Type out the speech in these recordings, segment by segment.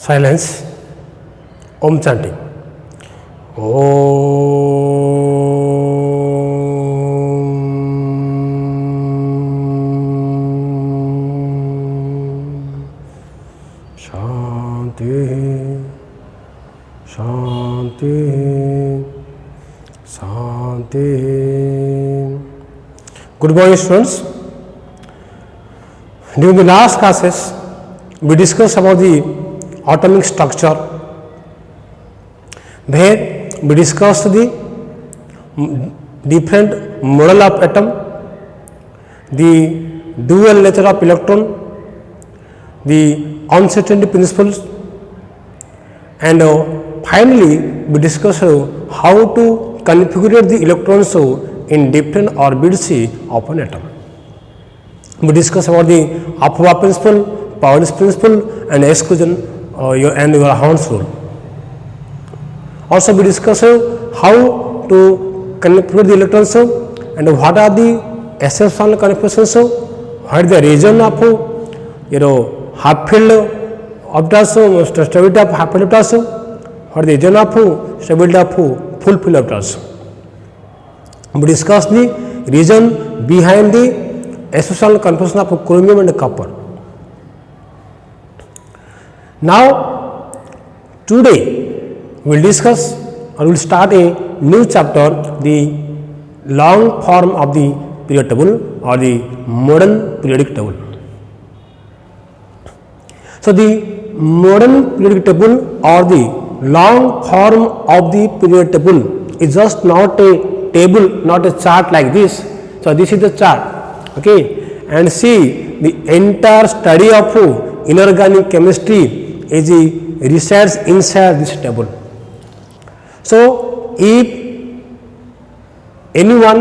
silence, Om chanting. Shanti, Shanti, Shanti. Good morning, students. During the last classes, we discussed about the atomic structure, where we discussed the different model of atom, the dual nature of electron, the uncertainty principles, and finally we discussed how to configure the electrons in different orbits of an atom. We discussed about the Apova principle, Pauli principle, and exclusion and your Horn's rule. Also we discussed how to configure the electrons and what are the exceptional configurations, what is the region of half field orbitals, stability of half field orbitals, what is the region of stability of full field orbitals. We discussed the region behind the exceptional configuration of chromium and copper. Now today we will discuss or we will start a new chapter, the long form of the periodic table or the modern periodic table. So the modern periodic table or the long form of the periodic table is just not a table, not a chart like this. So this is the chart, okay, and see the entire study of inorganic chemistry is resides inside this table. So if anyone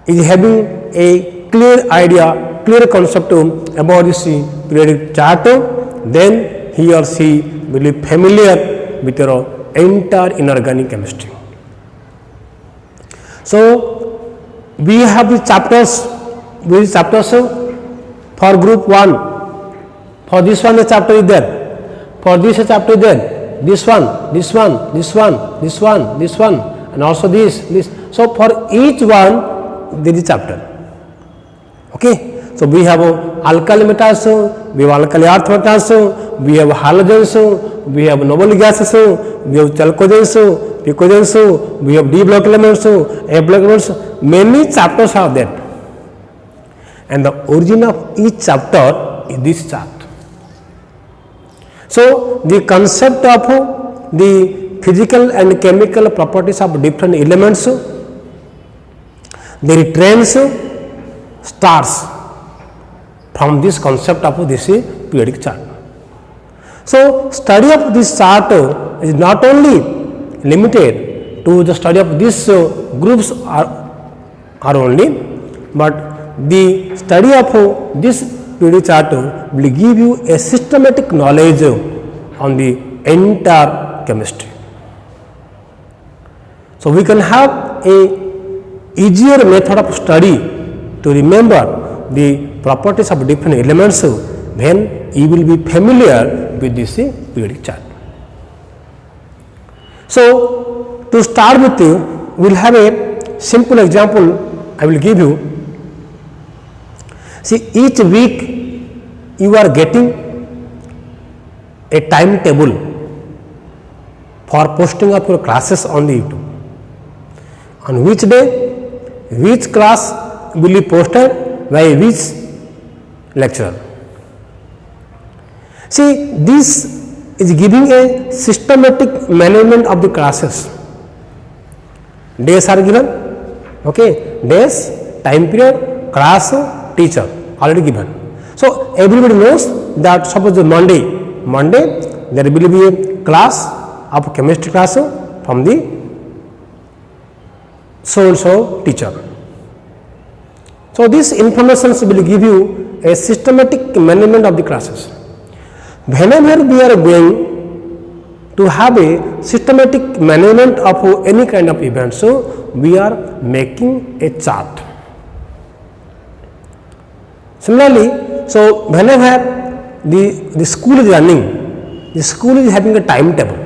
is having a clear idea, clear concept about this periodic chart, then he or she will be familiar with your entire inorganic chemistry. So we have the chapters, for group 1. For this one, the chapter is there. For this, a chapter is there. This one, this one, this one, this one, this one, and also this. So for each one, there is a chapter. Okay. So we have alkali metals, we have alkali earth metals, we have halogens, we have noble gases, we have chalcogens, picogens, we have D block elements, A block elements. Many chapters are there, and the origin of each chapter is this chart. So the concept of the physical and chemical properties of different elements, their trends starts from this concept of this periodic chart. So study of this chart is not only limited to the study of these groups are only, but the study of this periodic chart will give you a systematic knowledge on the entire chemistry. So we can have a easier method of study to remember the properties of different elements when you will be familiar with this periodic chart. So to start with, we will have a simple example I will give you. See, each week you are getting a timetable for posting of your classes on the YouTube. On which day, which class will be posted by which lecturer. See, this is giving a systematic management of the classes. Days are given, okay, days, time period, class, teacher already given. So everybody knows that suppose Monday there will be a class of chemistry class from the so and so teacher. So this information will give you a systematic management of the classes. Whenever we are going to have a systematic management of any kind of event, so we are making a chart. Similarly, so whenever the school is running, the school is having a timetable.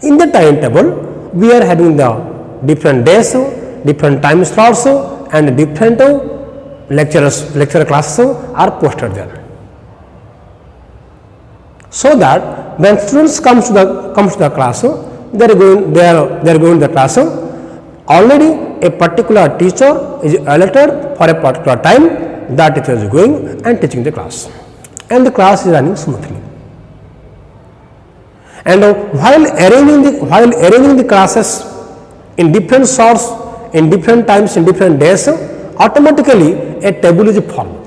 In the timetable, we are having the different days, different time slots, and different lecture classes are posted there. So that when students comes to the class, they are going to the class. Already a particular teacher is allotted for a particular time. That teacher is going and teaching the class, and the class is running smoothly. And while arranging the classes in different sorts, in different times, in different days, automatically a table is formed.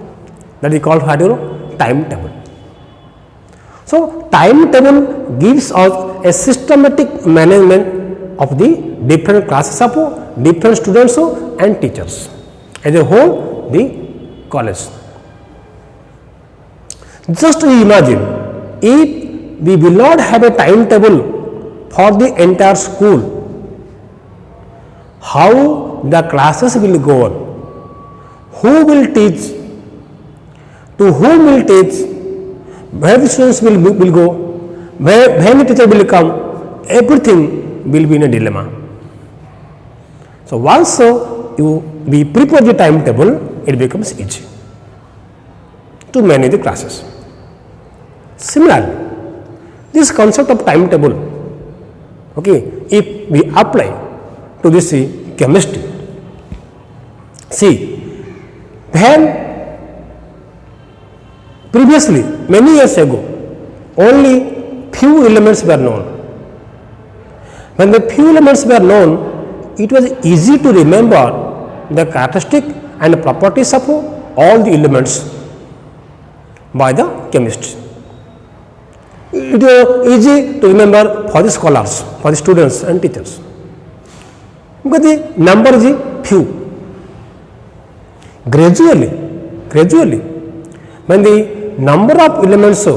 That is called timetable. So timetable gives us a systematic management of the different classes of different students and teachers as a whole, the college. Just imagine if we will not have a timetable for the entire school, how the classes will go on, who will teach, to whom will teach, where the students will go, when the teacher will come, everything will be in a dilemma. So once we prepare the timetable, it becomes easy to manage the classes. Similarly, this concept of timetable, okay, if we apply to this chemistry, see, when previously, many years ago, only few elements were known. When the few elements were known, it was easy to remember the characteristic and properties of all the elements by the chemist. It is easy to remember for the scholars, for the students and teachers, because the number is few. Gradually, when the number of elements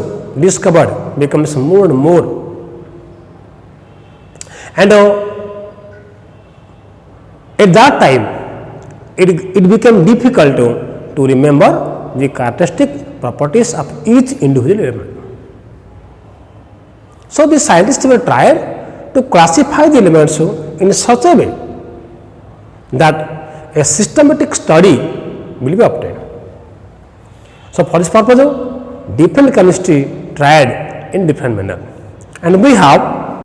discovered becomes more and more, and at that time it became difficult to remember the characteristic properties of each individual element. So the scientists were tried to classify the elements in such a way that a systematic study will be obtained. So for this purpose, different chemistry tried in different manner, and we have,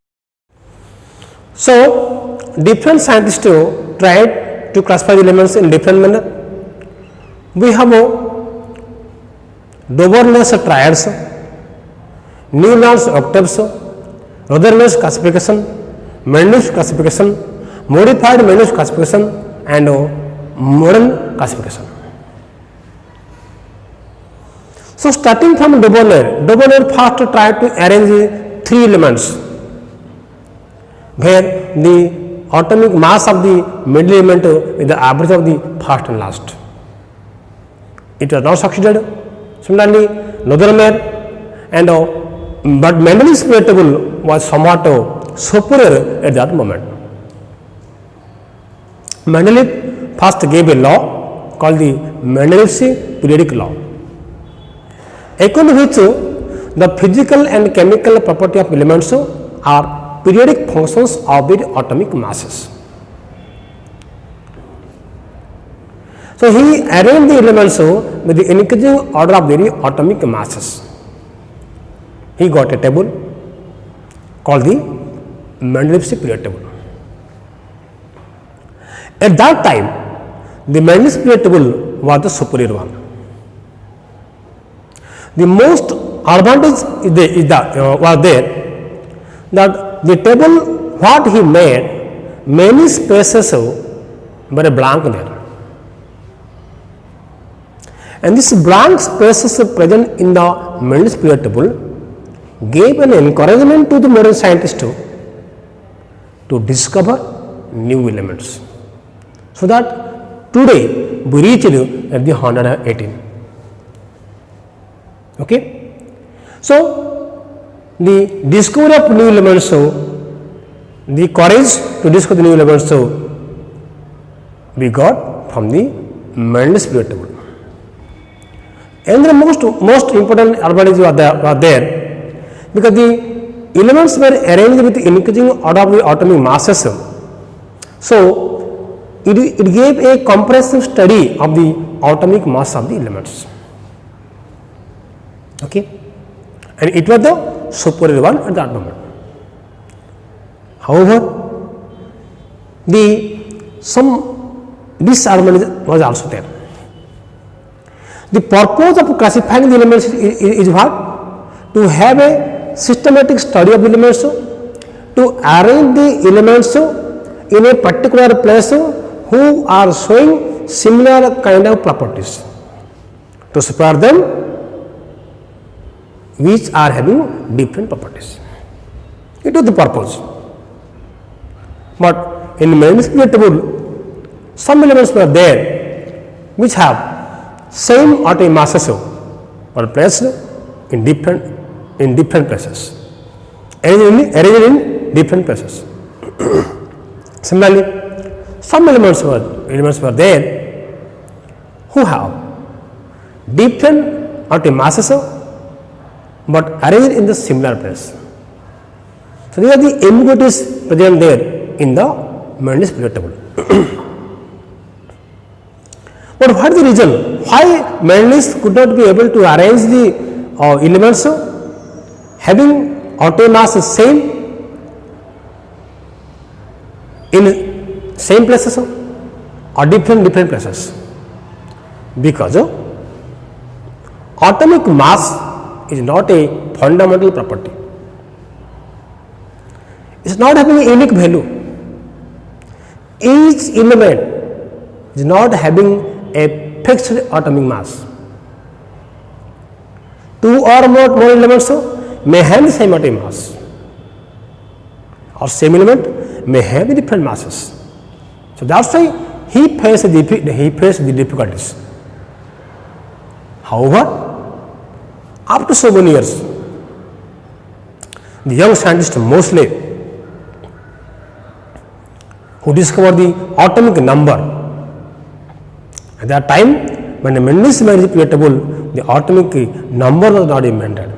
so different scientists tried to classify the elements in different manner. We have Doberman's triads, Newland's octaves, Rothermans classification, Mendeleev's classification, modified Mendeleev's classification, and modern classification. So starting from Doberman first tried to arrange three elements, where the atomic mass of the middle element is the average of the first and last. It was not succeeded. Similarly, Rotherman and but Mendeleev's period table was somewhat superior at that moment. Mendeleev first gave a law called the Mendeleev's periodic law, according to which the physical and chemical property of elements are periodic functions of their atomic masses. So he arranged the elements with the increasing order of their atomic masses. He got a table called the Mendeleev's period table. At that time, the Mendeleev's period table was the superior one. The most advantage was there that the table what he made, many spaces were blank there, and this blank spaces present in the Mendeleev's period table gave an encouragement to the modern scientists to discover new elements, so that today we reached at the 118. Okay, so the discovery of new elements, the courage to discover the new elements, we got from the Mendeleev's period table. And the most important advantages were there because the elements were arranged with increasing order of the atomic masses. So it gave a comprehensive study of the atomic mass of the elements. Okay, and it was the superior one at that moment. However, some disadvantage was also there. The purpose of classifying the elements is what? To have a systematic study of the elements, to arrange the elements in a particular place who are showing similar kind of properties, to separate them which are having different properties. It was the purpose. But in Mendeleev table, some elements were there which have same atomic masses were placed in different places, arranged in different places. Similarly, some elements were there who have different atomic masses but arranged in the similar place. So these are the ambiguities present there in the Mendeleev periodic table. But what is the reason why Mendeleev could not be able to arrange the elements having atomic mass same in same places or different places? Because atomic mass is not a fundamental property. It is not having a unique value. Each element is not having a fixed atomic mass. Two or more elements may have the same atomic mass, or same element may have different masses. So that's why he faced the difficulties. However, after so many years, the young scientist Moseley, who discovered the atomic number, at that time when the Mendeleev periodic table, the atomic number was not invented.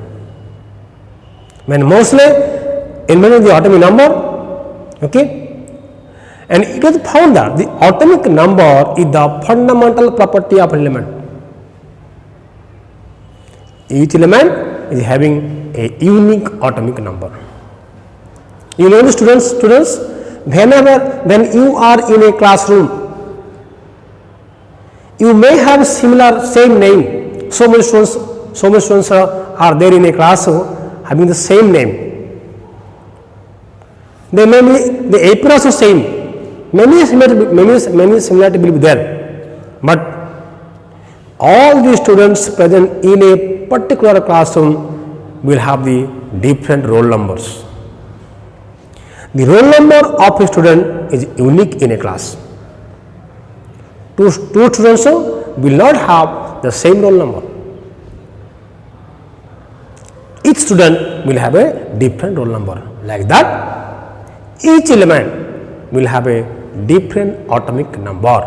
When Moseley invented the atomic number, okay, and it was found that the atomic number is the fundamental property of an element. Each element is having a unique atomic number. You know the students, when you are in a classroom, you may have same name. So many students are there in a class having the same name. They may be the appearance are same. Many similarity will be there, but all the students present in a particular classroom will have the different roll numbers. The roll number of a student is unique in a class. Two students will not have the same roll number. Each student will have a different roll number. Like that, each element will have a different atomic number.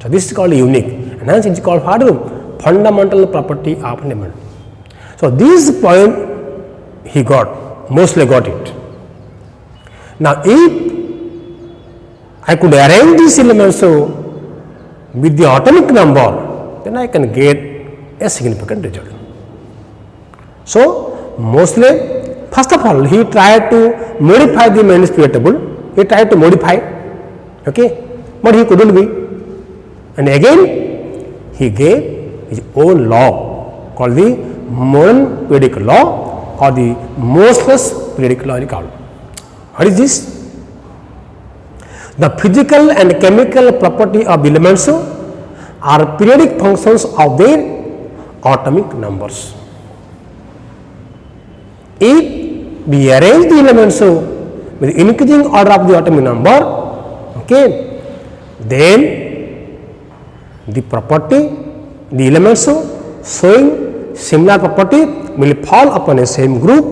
So this is called unique, and hence it is called fundamental property of an element. So this point he got, Moseley got it. Now if I could arrange these elements with the atomic number, then I can get a significant result. So Moseley, first of all, he tried to modify the Mendeleev periodic table. He tried to modify, okay, but he couldn't be. And again, he gave his own law called the modern periodic law, or the Moseley's periodic law is called. What is this? The physical and chemical property of elements are periodic functions of their atomic numbers. If we arrange the elements with increasing order of the atomic number, okay, then the property, the elements showing similar property will fall upon a same group,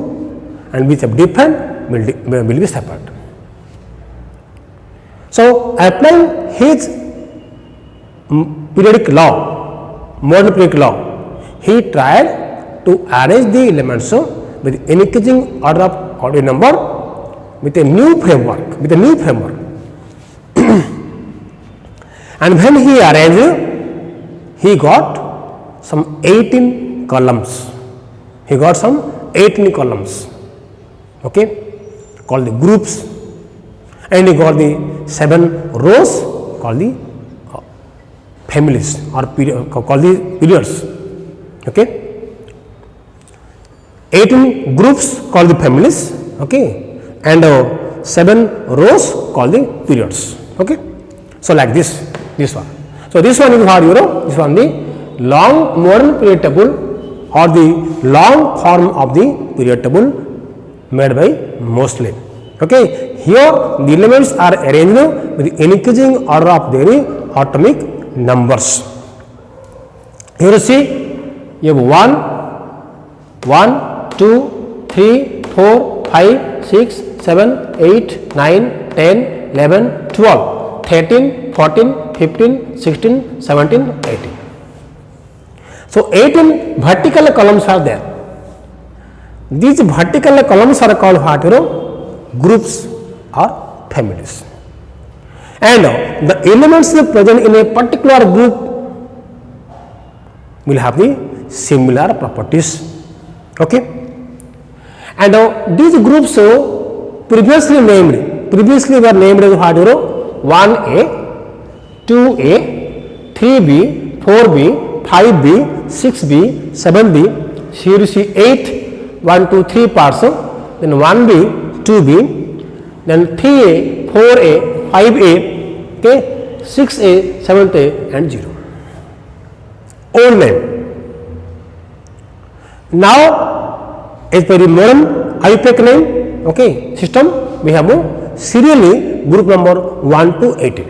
and which have different will be separate. So applying his periodic law, modern periodic law, he tried to arrange the elements with increasing order of odd number with a new framework. And when he arranged, he got some 18 columns. Okay, called the groups, and he got the 7 rows called the families or called the periods. Okay, 18 groups called the families. Okay, and 7 rows called the periods. Okay, so like this one. So this one is what this one the long modern period table or the long form of the period table made by Mosley. Okay, here the elements are arranged with increasing order of their atomic numbers. Here you see you have 1, 2, 3, 4, 5, 6, 7, 8, 9, 10, 11, 12, 13, 14, 15, 16, 17, 18. So 18 vertical columns are there. These vertical columns are called what? Groups or families. And the elements present in a particular group will have the similar properties. Okay, and these groups previously were named as what? 1A, 2A, 3B, 4B, 5B, 6B, 7B. Here you see 8, 1, 2, 3 parts. Then 1B, 2B, then 3A, 4A, 5A, okay, 6A, 7A, and 0. Old name. Now, as per the modern IUPAC name, okay, system, we have serially group number 1 to 18.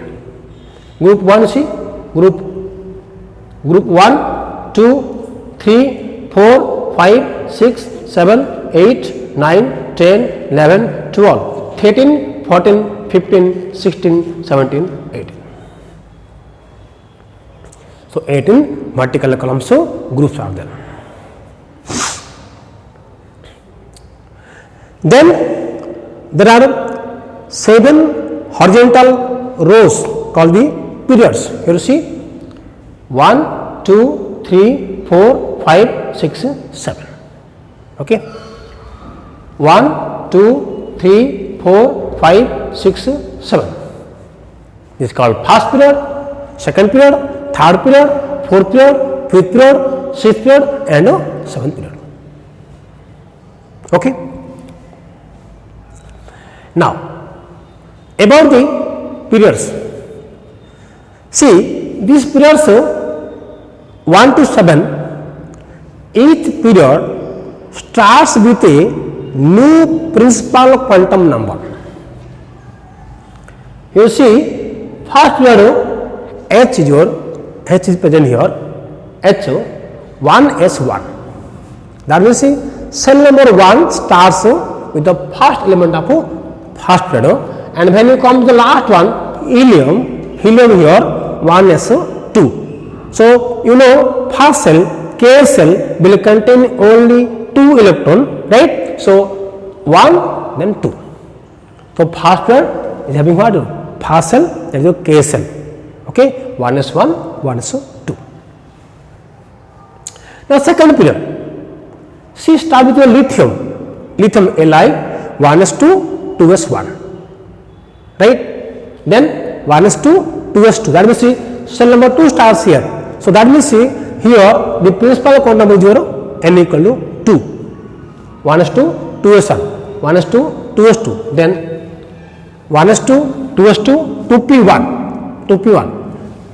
Group 1, see, group 1, 2, 3, 4, 5, 6, 7, 8, 9, 10, 11, 12, 13, 14, 15, 16, 17, 18. So 18 vertical columns, so groups are there. Then there are 7 horizontal rows called the periods. Here you see 1, 2, 3, 4, 5, 6, 7. Okay, 1, 2, 3, 4, 5, 6, 7. This is called first period, second period, third period, fourth period, fifth period, sixth period, and seventh period. Okay. Now, about the periods. See, these periods 1 to 7, each period starts with a new principal quantum number. You see, first period H is present here, H1S1. That means cell number 1 starts with the first element of first period, and when you come to the last one, helium here 1s2. So you know first cell K cell will contain only 2 electron, right? So 1 then 2. So first period is having what? First cell, that is a K cell. Okay, 1s1, 1s2. Now second period, C start with your lithium Li 1s2, 2s1, right? Then 1s2, 2s2. That means see, cell number 2 starts here. So that means see, here the principal quantum is 0, n equal to 2. 1s2, 2s1, 1s2, 2s2. Then 1s2, 2s2, 2p1, 2p1.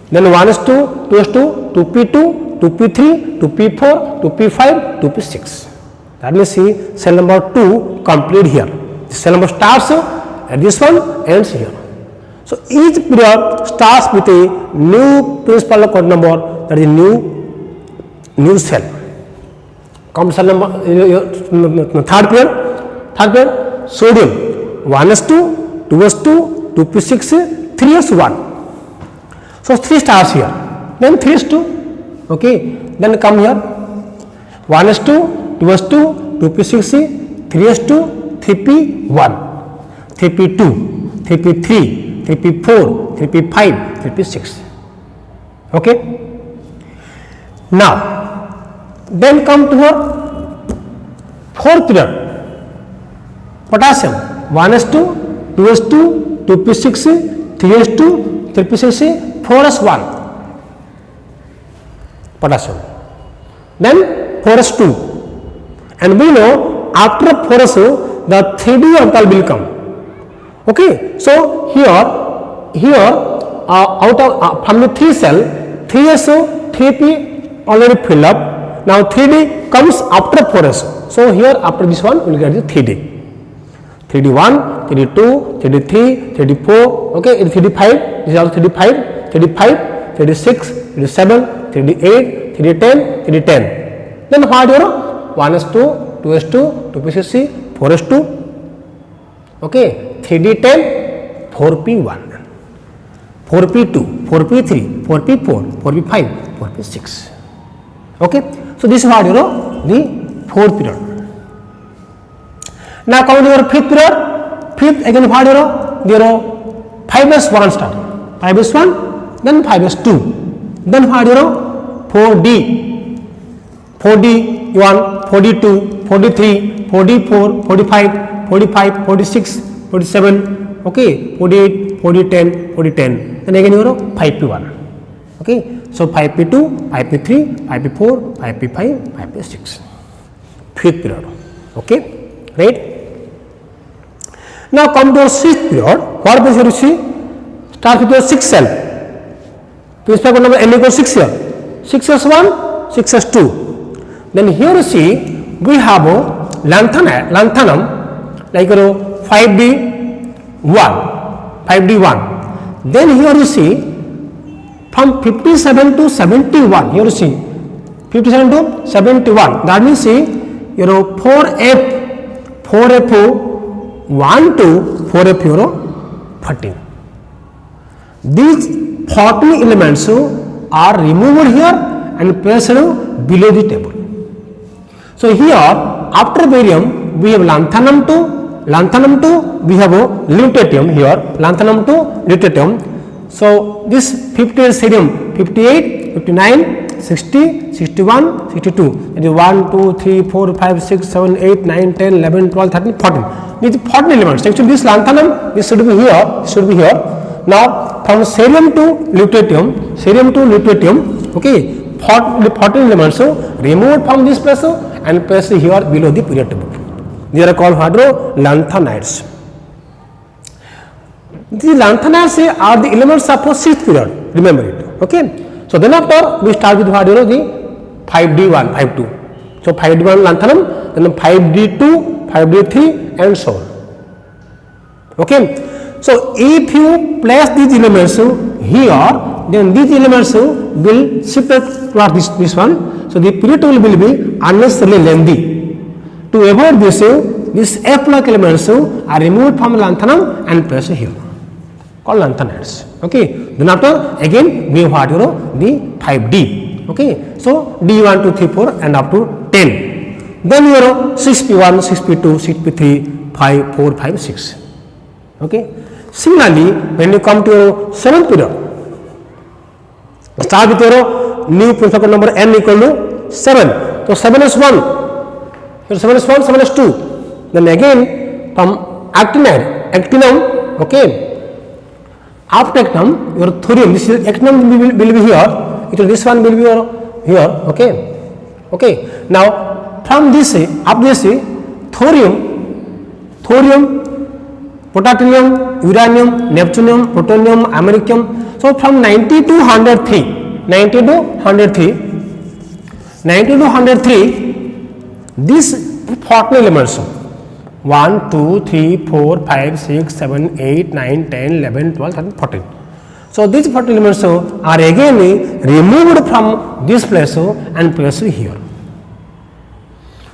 Then 1s2, 2s2, 2p2, 2p3, 2p4, 2p5, 2p6. That means see, cell number 2 complete here. The cell number starts and this one ends here. So each period starts with a new principal quantum number, that is new cell. Come cell number third period sodium 1s2, 2s2, 2p6, 3s1. So 3 stars here, then 3s2. Okay, then come here 1s2, 2s2, 2p6, 3s2, 3p1, 3p2, 3p3, 3p4, 3p5, 3p6. Okay. Now, then come to our fourth period. Potassium 1s2, 2s2, 2p6, 3s2, 3p6, 4s1 potassium. Then 4s2, and we know after 4s2 the 3d orbital will come. Okay, so here out of from the 3 cell 3s2, 3p already fill up. Now 3d comes after 4s2. So here after this one we will get the 3d. 3d1, 3d2, 3d3, 3d4, okay, 3d5, this is also 3d5, 3d5, 3d6, 3d7, 3d8, 3d10, 3d10. Then what you know? 1s2, 2s2, 2p6, 4s2, okay, 3d10, 4p1, 4p2, 4p3, 4p4, 4p5, 4p6. Okay, so this is what you know the fourth period. Now come to your fifth period. Fifth again what you know? There are 5s1 start. 5s1, then 5s2, then what you know? 4d, 4d1, 4d2, 4d3, 4d4, 45, 45, 46, 47, okay, 48, 4010, 4010. Then again you know 5p1. Okay, so 5p2, 5p3, 5p4, 5p5, 5p6. Fifth period. Okay, right? Now come to our sixth period. What is your see? Start with your 6 cell. Principal number n equals 6 here. 6s1, 6s2. Then here you see we have a lanthanum like 5d1, 5d1. Then here you see from 57 to 71. Here you see 57 to 71. That means see 4f1 to 4f 14. These 14 elements are removed here and placed below the table. So here after barium we have lanthanum 2, we have lutetium here, lanthanum 2, lutetium. So this 58 cerium 58, 59, 60, 61, 62. That is 1, 2, 3, 4, 5, 6, 7, 8, 9, 10, 11, 12, 13, 14. These 14 elements. Actually this lanthanum, this should be here, Now from cerium to lutetium, okay, 14 elements removed from this place and placed here below the period table. These are called lanthanides. The lanthanides are the elements of the sixth period. Remember it. Okay. So then after we start with what the 5d1, 5d2. So 5d1 lanthanum, then 5d2, 5d3, and so on. Okay. So if you place these elements here, then these elements will shift towards this one. So the period table will be unnecessarily lengthy. To avoid this, these F-like elements are removed from lanthanum and placed here, called lanthanides. Okay. Then after again we have what the 5D. Okay. So D1, 2, 3, 4 and up to 10. Then 6P1, 6P2, 6P3, 5, 4, 5, 6. Okay. Similarly, when you come to 7th period, start with your new principal number n equal to 7. So 7 is 1. Here 7 is 1, 7 is 2. Then again from actinum, okay. After actinum, your thorium, this is actinum will be here. This one will be here, okay. Okay. Now from this, after this, thorium, potassium, uranium, neptunium, plutonium, americium. So from 90 to 103, these 14 elements 1, 2, 3, 4, 5, 6, 7, 8, 9, 10, 11, 12, 13, 14. So these 14 elements are again removed from this place and placed here.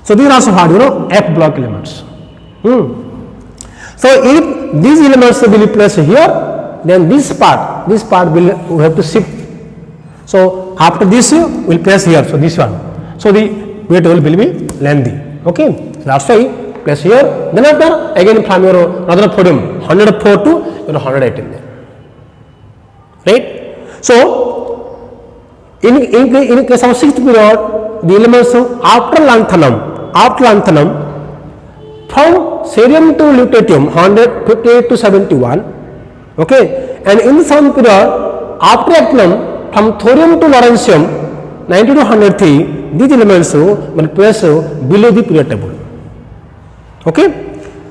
So these are also what F block elements. So if these elements will be placed here, then this part will we have to shift. So after this we will place here. So this one. So the period table will be lengthy. Okay, so that's why place here. Then after again from your another podium 104 to 118 there. Right. So in case of sixth period, the elements after lanthanum from cerium to lutetium 158 to 71. Okay, and in the seventh period after actinum from thorium to lawrencium 90 to 103. These elements will place below the period table. Okay,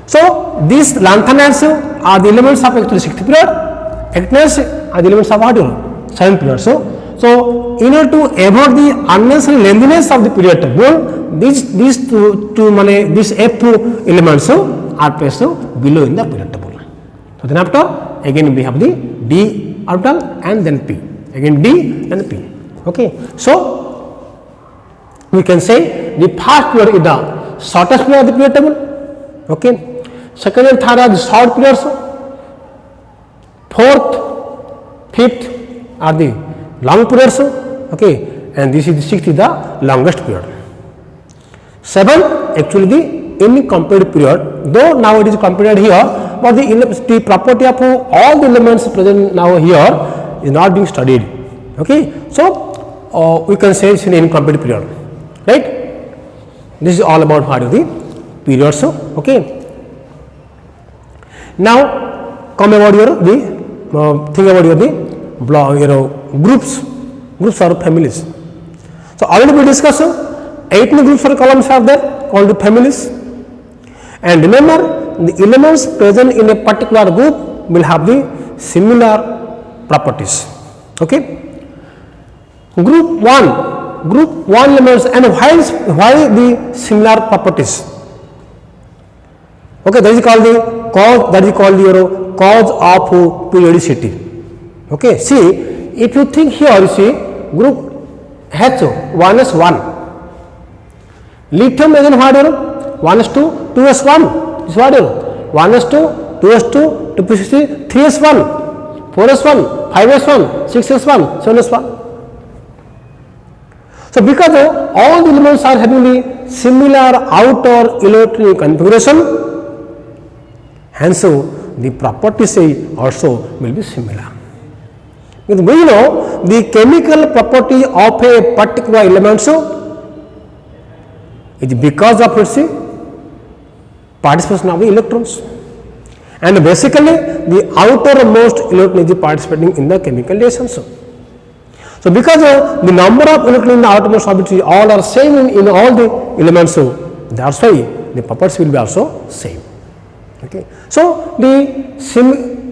so these lanthanides are the elements of actually sixth period. Actinides are the elements of what? Seventh period. So in order to avoid the unnecessary lengthiness of the period table, these F2 elements are placed below in the period table. So then after again we have the D orbital and then P. Again D and P. Okay, so we can say the first period is the shortest period of the period table. Okay, second and third are the short periods. Fourth, fifth are the long periods. Okay, and this is the sixth is the longest period. Seven actually the incomplete period, though now it is completed here, but the property of all the elements present now here is not being studied. Okay, so we can say it's an incomplete period, right? This is all about what is the periods. Okay, now come about your the think about your groups or families. So already we discussed 18 groups or columns are there called the families, and remember the elements present in a particular group will have the similar properties. Okay, group 1 elements, and why the similar properties? Okay, that is called the cause, that is called your cause of periodicity. Okay, see, if you think here, you see group H 1s1, lithium again what 1s2, 2s1, this what 1s2, 2s2, 2p63, 3s1, 4s1, 5s1, 6s1, 7s1. So because all the elements are having the similar outer electronic configuration, hence the properties also will be similar. Because we know the chemical property of a particular element is because of its participation of the electrons, and basically the outermost electron is participating in the chemical reaction. So because the number of electrons in the outermost orbit all are same in all the elements, so that's why the properties will be also same. Okay, so the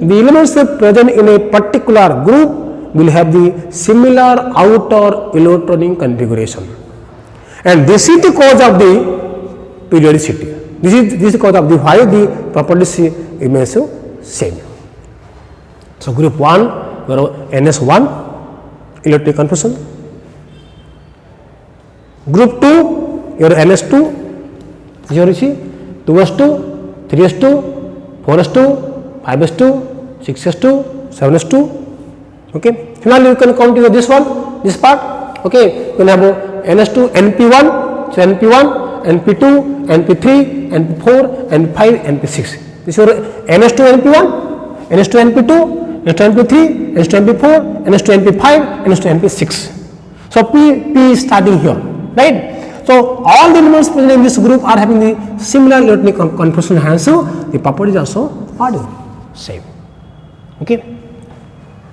elements present in a particular group will have the similar outer electronic configuration, and this is the cause of the periodicity. This is the cause of the why the properties remains same. So group 1 your NS1 electronic configuration, group 2 your NS2 here is 2s2, 3s2, 4s2, 5s2, 6s2, 7s2. Okay, finally you can count this one, this part. Okay, you can have NS2, NP1, so NP1, NP2, NP3, NP4, NP5, NP6. This is your NS2, NP1, NS2, NP2, NS2, NP3, NS2, NP4, NS2, NP5, NS2, NP6. So P is starting here, right? So all the elements present in this group are having the similar electronic configuration, hence the properties also are same. Okay,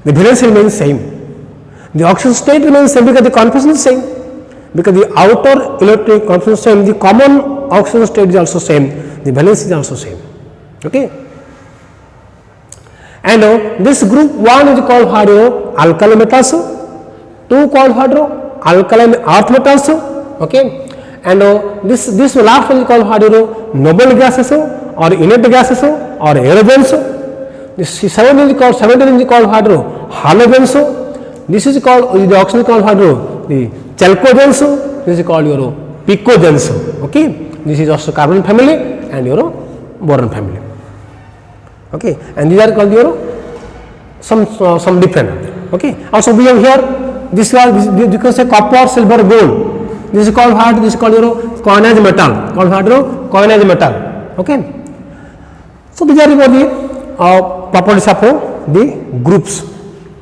the valence remains same, the oxidation state remains same because the configuration is same, because the outer electronic configuration is same, the common oxidation state is also same, the valence is also same. Okay, and this group 1 is called alkali metals, 2 called alkaline earth metals. Okay, and this last one is called noble gases or inert gases or aerogens. This 17 is called halogens. This is called the oxygen is called the chalcogens. This is called your picogens. Okay, this is also carbon family and your boron family. Okay, and these are called your some different. Okay, also we have here this was you can say copper, silver, gold. This is called what? This is called your coinage metal. Called what? Your coinage metal. Okay. So these are the properties of the groups.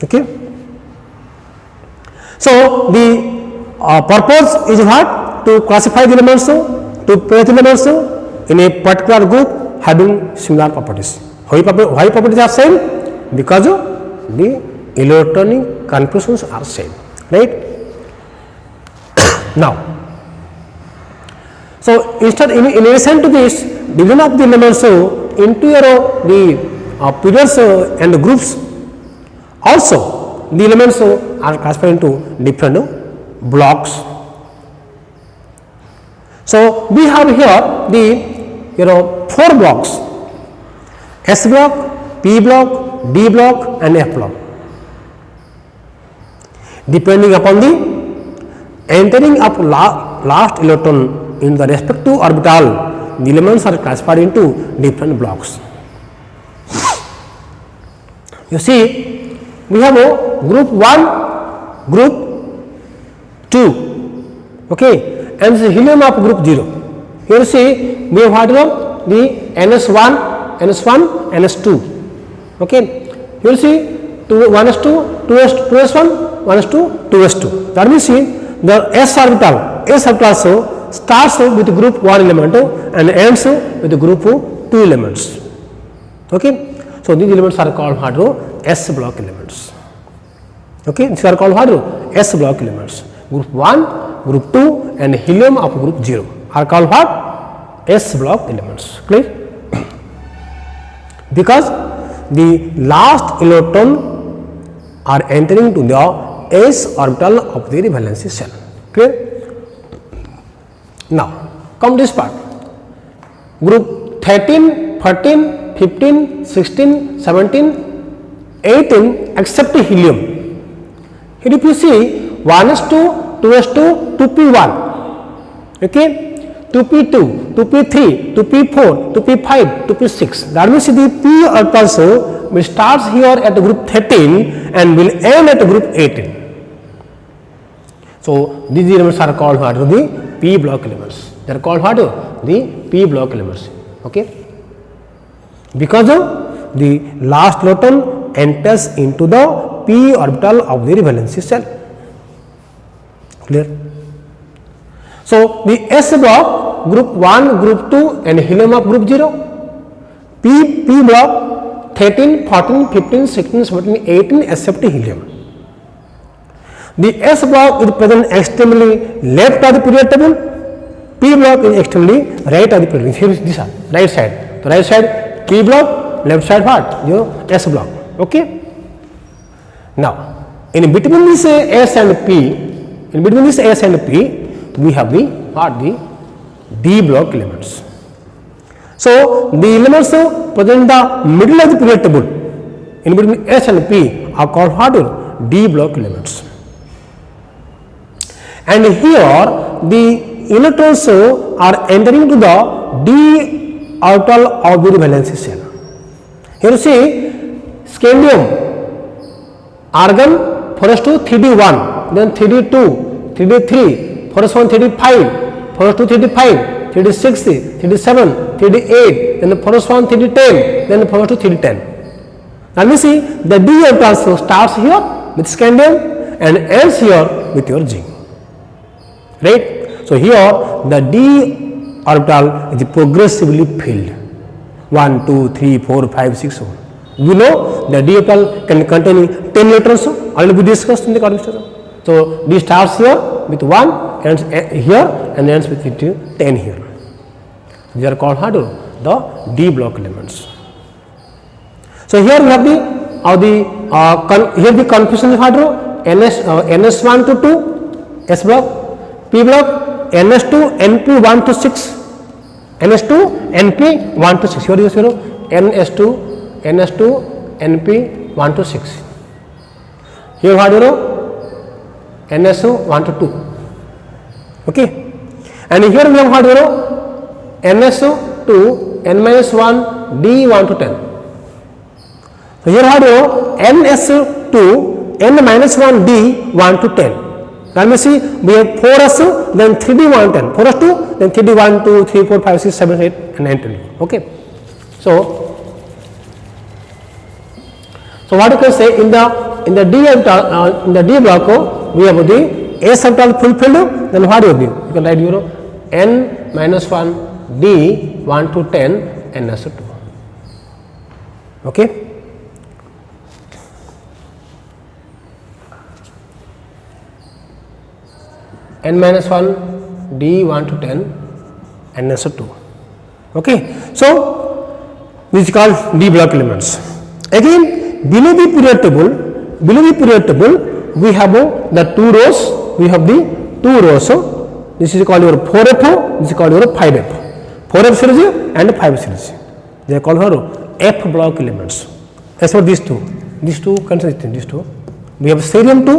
Okay. So the purpose is what? To classify the elements, to place the elements in a particular group having similar properties. Why properties are same? Because the electronic configurations are same, right? Now, so instead in addition to this division of the elements into the periods and groups, also the elements are classified into different blocks. So we have here the 4 blocks: S block, P block, D block and F block. Depending upon the entering of last electron in the respective orbital, the elements are classified into different blocks. You see, we have a group 1, group 2, okay, and the helium of group 0. Here you see, we have the NS1, NS1, NS2. Okay, you will see 1s2, 2s1, 1s2, 2s2. That means the s orbital also starts with group 1 element and ends with the group 2 elements. Okay, so these elements are called what? S block elements. Okay, these are called what? S block elements. Group 1, group 2 and helium of group 0 are called what? S block elements. Clear? Because the last electron are entering to the S orbital of the valency shell. Clear? Now come this part. Group 13, 14, 15, 16, 17, 18 except helium. Here if you see 1s2, 2s2, 2p1, okay, 2p2, 2p3, 2p4, 2p5, 2p6. That means the p orbital will start here at group 13 and will end at group 18. So these elements are called what? The p block elements. They are called what? The p block elements. Okay, because the last electron enters into the p orbital of the valency shell. Clear? So the S block, group 1, group 2 and helium of group 0. P block 13, 14, 15, 16, 17, 18 except helium. The S block is present extremely left of the period table. P block is extremely right of the period. Here is this one, right side. So right side P block, left side what? S block. Okay. Now in between this S and P, we have the what? The D block elements. So the elements present in the middle of the period table in between S and P are called what? D block elements. And here the electrons are entering to the D orbital of the valency shell. Here you see scandium, argon, 4s2, 3d1, then 3d2, 3d3, 4s1, 3d5, 4s2, 3d5, 3d6, 3d7, 3d8, then 4s1, 3d10, then 4s2, 3d10. Now we see the D orbital starts here with scandium and ends here with your zinc. Right? So here the D orbital is progressively filled. 1, 2, 3, 4, 5, 6, 7. We know the D orbital can contain 10 electrons. Already we discussed in the conversation. So D starts here with 1, ends here and ends with 10 here. These are called the D block elements. So here we have the confusion of NS1 to 2, S block, P block, NS2, NP 1 to 6, NS2, NP 1 to 6. Here is NS2, NP 1 to 6. Here what NSO 1 to 2. Okay, and here we have what NSO 2, N minus 1, D 1 to 10. So here what NSO 2, N minus 1, D 1 to 10. Let me see, we have 4s, then 3d 1, 10. 4s 2, then 3d 1, 2, 3, 4, 5, 6, 7, 8, and 9, 10. Okay. So what you can say in the D block, we have the S orbital fulfilled. Then what will be? You can write n minus 1 d 1 to 10 n as 2. Okay. N minus 1 d 1 to 10 n as 2. Okay. So this is called D block elements. Again, below the period table, we have the 2 rows. We have the 2 rows. So this is called your 4F. This is called your 5F. 4F series and 5 series. They are called F block elements. As for these two consistent. These two, we have cerium to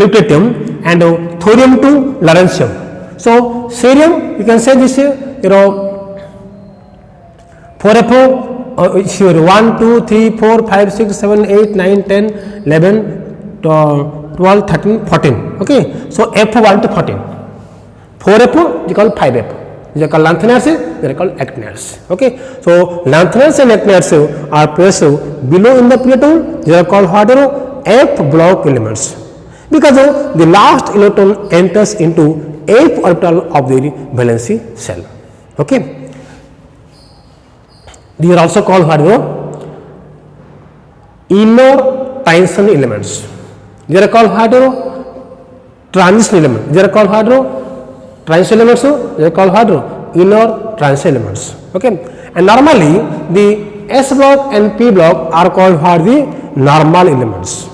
lutetium and thorium to lawrencium. So cerium, you can say this 4F. 1, 2, 3, 4, 5, 6, 7, 8, 9, 10, 11, 12, 13, 14. Okay. So F1 to 14. 4F is called 5F. These are called lanthanides, they are called actinides. Okay. So lanthanides and actinides are placed below in the period table. They are called what? F block elements. Because the last electron enters into F orbital of the valency shell. Okay. These are also called what? Inner transition elements. They are called what? Transition elements. They are called what? Transition elements. They are called what? Inner transition elements. Okay. And normally the S block and P block are called what? The normal elements.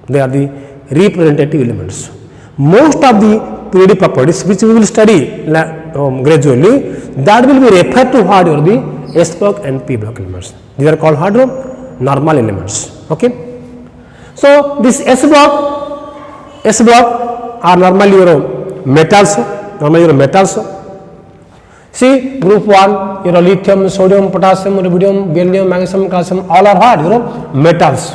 They are the representative elements. Most of the periodic properties which we will study gradually, that will be referred to what? The S block and P block elements. These are called what? Normal elements. Okay. So this S block are normally your metals. See, group 1, lithium, sodium, potassium, rubidium, gallium, magnesium, calcium, all are what? Metals.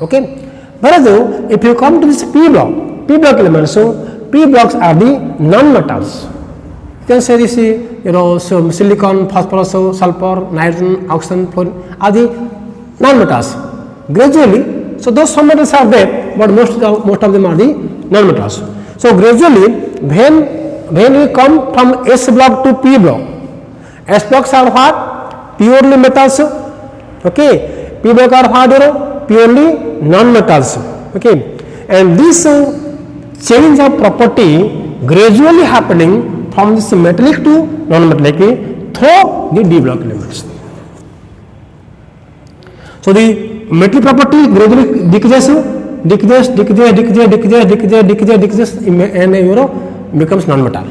Okay. Whereas if you come to this P block elements, so P blocks are the non-metals. You can say this, so silicon, phosphorus, sulfur, nitrogen, oxygen, fluorine are the non-metals. Gradually, so those some metals are there, but most of them are the non-metals. So gradually, when we come from S block to P block, S blocks are what? Purely metals. Okay. P block are what? Purely non-metals. Okay. And this change of property gradually happening from this metallic to non-metallic through the D block elements. So the metallic property gradually decreases and becomes non-metal.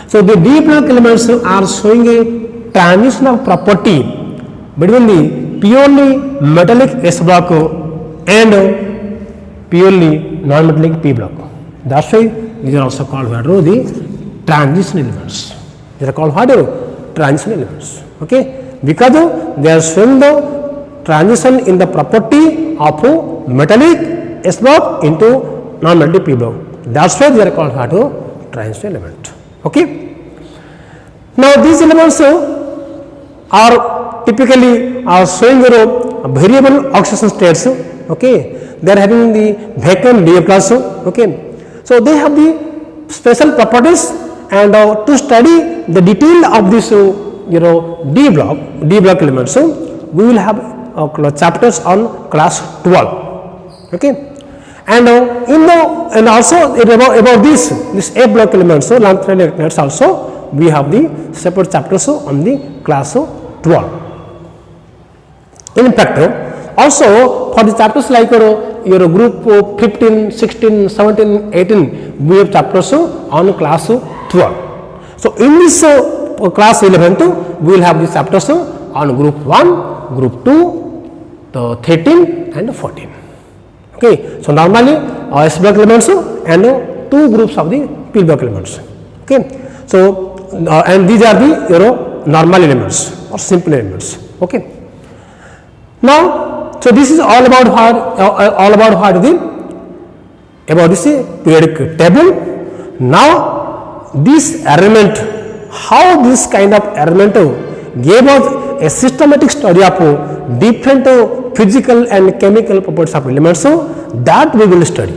So the D block elements are showing a transition of property between the purely metallic S block and purely non-metallic P block. That's why these are also called the transition elements. They are called what? Transition elements. Okay. Because they are showing the transition in the property of metallic S block into non-metallic P block. That's why they are called what? Transition element. Okay. Now these elements are typically showing variable oxidation states. Okay. They are having the vacuum DF class. Okay. So they have the special properties, and to study the detail of this D block elements, we will have chapters on class 12. Okay. And also about this F block elements, so lanthanides also we have the separate chapters on the class 12. In fact, also for the chapters like your group 15, 16, 17, 18, we have chapters on class 12. So in this class 11, we will have the chapters on group 1, group 2, the 13 and 14. Okay. So normally S block elements and two groups of the P block elements. Okay. So and these are the normal elements or simple elements. Okay. Now, so this is all about the about this periodic table. Now this arrangement, how this kind of arrangement gave us a systematic study of different physical and chemical properties of elements, that we will study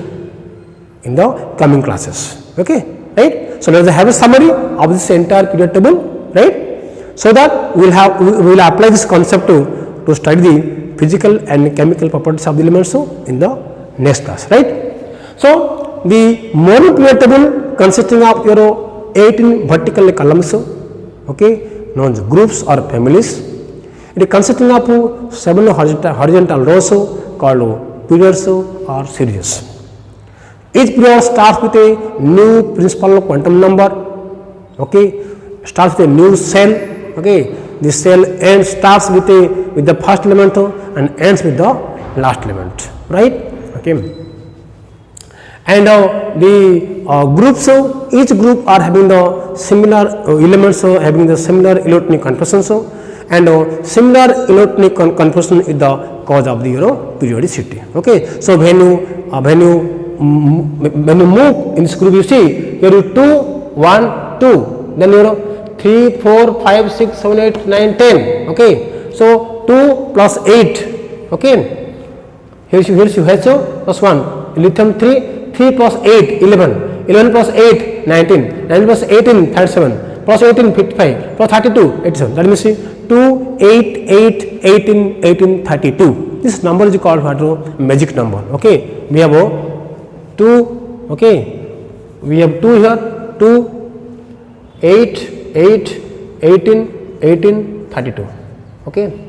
in the coming classes. Okay, right? So let us have a summary of this entire period table, right? So that we will apply this concept to study the physical and chemical properties of the elements in the next class, right? So the morning period table consisting of your 18 vertical columns, okay, known as groups or families. It is consisting of 7 horizontal rows called periods or series. Each period starts with a new principal quantum number, okay, starts with a new cell, okay. The cell starts with the first element and ends with the last element, right? Okay. And the groups, each group are having the similar elements, having the similar electronic configurations, and similar electronic configuration is the cause of the periodicity. Okay. So when you move in this group, you see here you 2, 1, 2, then you 3, 4, 5, 6, 7, 8, 9, 10. Okay. So 2 plus 8. Okay. Here you have plus 1. Lithium 3 plus 8, 11. 11 plus 8, 19. 19 plus 18, 37. Plus 18, 55. Plus 32, 87. That means 2, 8, 8, 18, 18, 32. This number is called what? Magic number. Okay. We have 2. Okay. We have 2 here. 2, 8, 8, 18, 18, 32. Okay.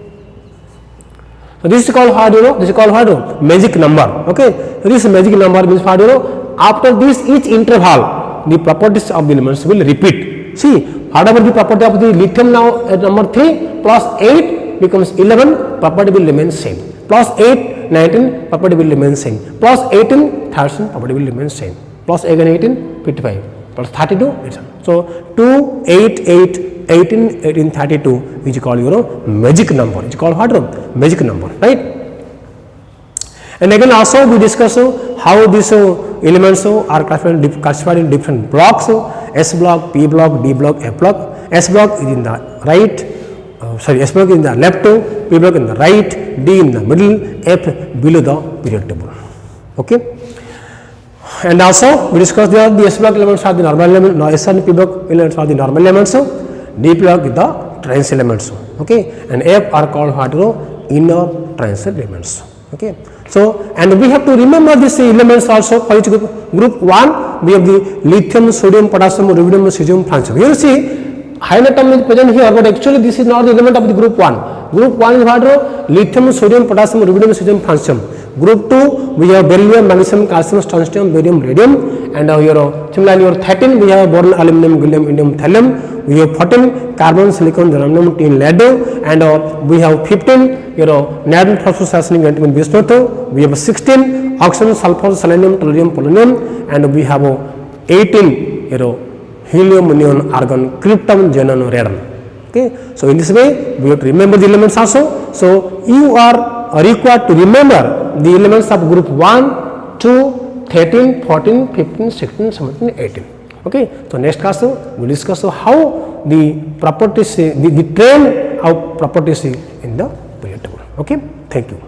So this is called what? This is called what? Magic number. Okay. So this magic number means what? After this each interval, the properties of the elements will repeat. See, whatever the property of the lithium now at number 3 plus 8 becomes 11, property will remain same. Plus 8, 19, property will remain same. Plus 18, 13, property will remain same. Plus again 18, 55. Plus 32, etc. So 2, 8, 8, 18, 18, 32 which is called magic number. It's called what? Magic number, right? And again also we discuss how these elements are classified in different blocks. S block, P block, D block, F block. S block is in the right, S block is in the left, P block in the right, D in the middle, F below the period table. Okay. And also we discussed the S block elements are the normal elements, S and P block elements are the normal elements, D block is the transition elements. Okay. And F are called what? Inner transition elements. Okay. So, and we have to remember these elements also for each group. Group 1, we have the lithium, sodium, potassium, rubidium, cesium, francium. You will see higher term is present here, but actually this is not the element of the group 1. Group 1 is what? Lithium, sodium, potassium, rubidium, cesium, francium. Group 2, we have beryllium, magnesium, calcium, strontium, barium, radium, and similarly your 13, we have boron, aluminum, gallium, indium, thallium. We have 14, carbon, silicon, germanium, tin, lead, and we have 15, nitrogen, phosphorus, arsenic, antimony, bismuth. We have 16, oxygen, sulfur, selenium, tellurium, polonium, and we have 18, helium, neon, argon, krypton, xenon, radon. Okay. So in this way, we have to remember the elements also. So you are required to remember the elements of group 1, 2, 13, 14, 15, 16, 17, 18. Okay. So next class we will discuss how the properties, the trend of properties in the period table. Okay. Thank you.